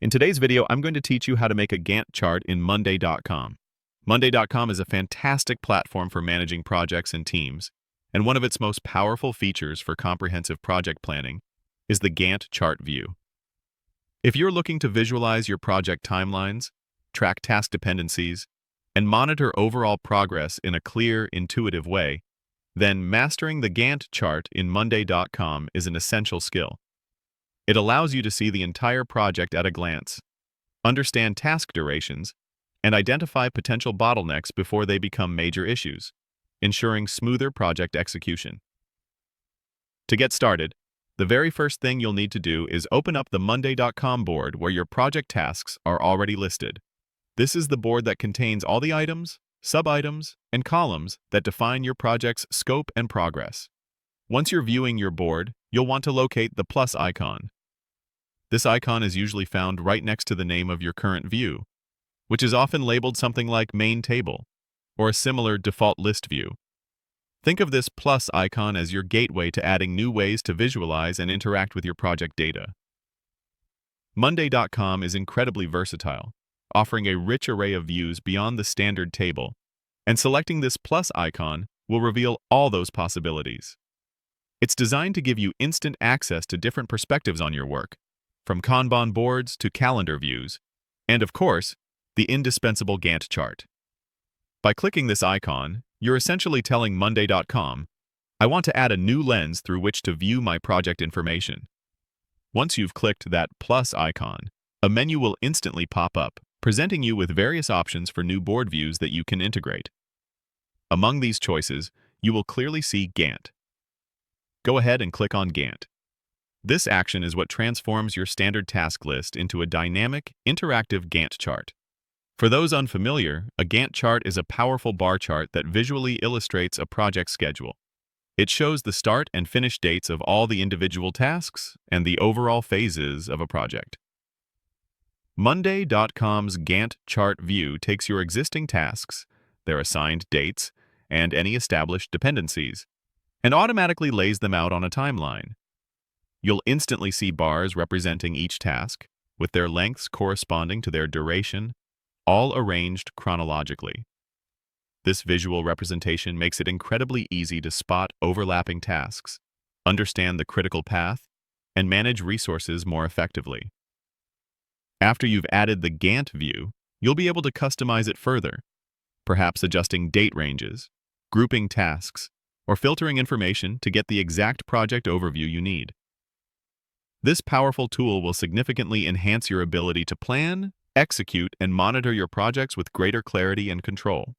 In today's video, I'm going to teach you how to make a Gantt chart in Monday.com. Monday.com is a fantastic platform for managing projects and teams, and one of its most powerful features for comprehensive project planning is the Gantt chart view. If you're looking to visualize your project timelines, track task dependencies, and monitor overall progress in a clear, intuitive way, then mastering the Gantt chart in Monday.com is an essential skill. It allows you to see the entire project at a glance, understand task durations, and identify potential bottlenecks before they become major issues, ensuring smoother project execution. To get started, the very first thing you'll need to do is open up the Monday.com board where your project tasks are already listed. This is the board that contains all the items, sub-items, and columns that define your project's scope and progress. Once you're viewing your board, you'll want to locate the plus icon. This icon is usually found right next to the name of your current view, which is often labeled something like Main Table, or a similar default list view. Think of this plus icon as your gateway to adding new ways to visualize and interact with your project data. Monday.com is incredibly versatile, offering a rich array of views beyond the standard table, and selecting this plus icon will reveal all those possibilities. It's designed to give you instant access to different perspectives on your work, from Kanban boards to calendar views, and of course, the indispensable Gantt chart. By clicking this icon, you're essentially telling Monday.com, I want to add a new lens through which to view my project information. Once you've clicked that plus icon, a menu will instantly pop up, presenting you with various options for new board views that you can integrate. Among these choices, you will clearly see Gantt. Go ahead and click on Gantt. This action is what transforms your standard task list into a dynamic, interactive Gantt chart. For those unfamiliar, a Gantt chart is a powerful bar chart that visually illustrates a project schedule. It shows the start and finish dates of all the individual tasks and the overall phases of a project. Monday.com's Gantt chart view takes your existing tasks, their assigned dates, and any established dependencies, and automatically lays them out on a timeline. You'll instantly see bars representing each task, with their lengths corresponding to their duration, all arranged chronologically. This visual representation makes it incredibly easy to spot overlapping tasks, understand the critical path, and manage resources more effectively. After you've added the Gantt view, you'll be able to customize it further, perhaps adjusting date ranges, grouping tasks, or filtering information to get the exact project overview you need. This powerful tool will significantly enhance your ability to plan, execute, and monitor your projects with greater clarity and control.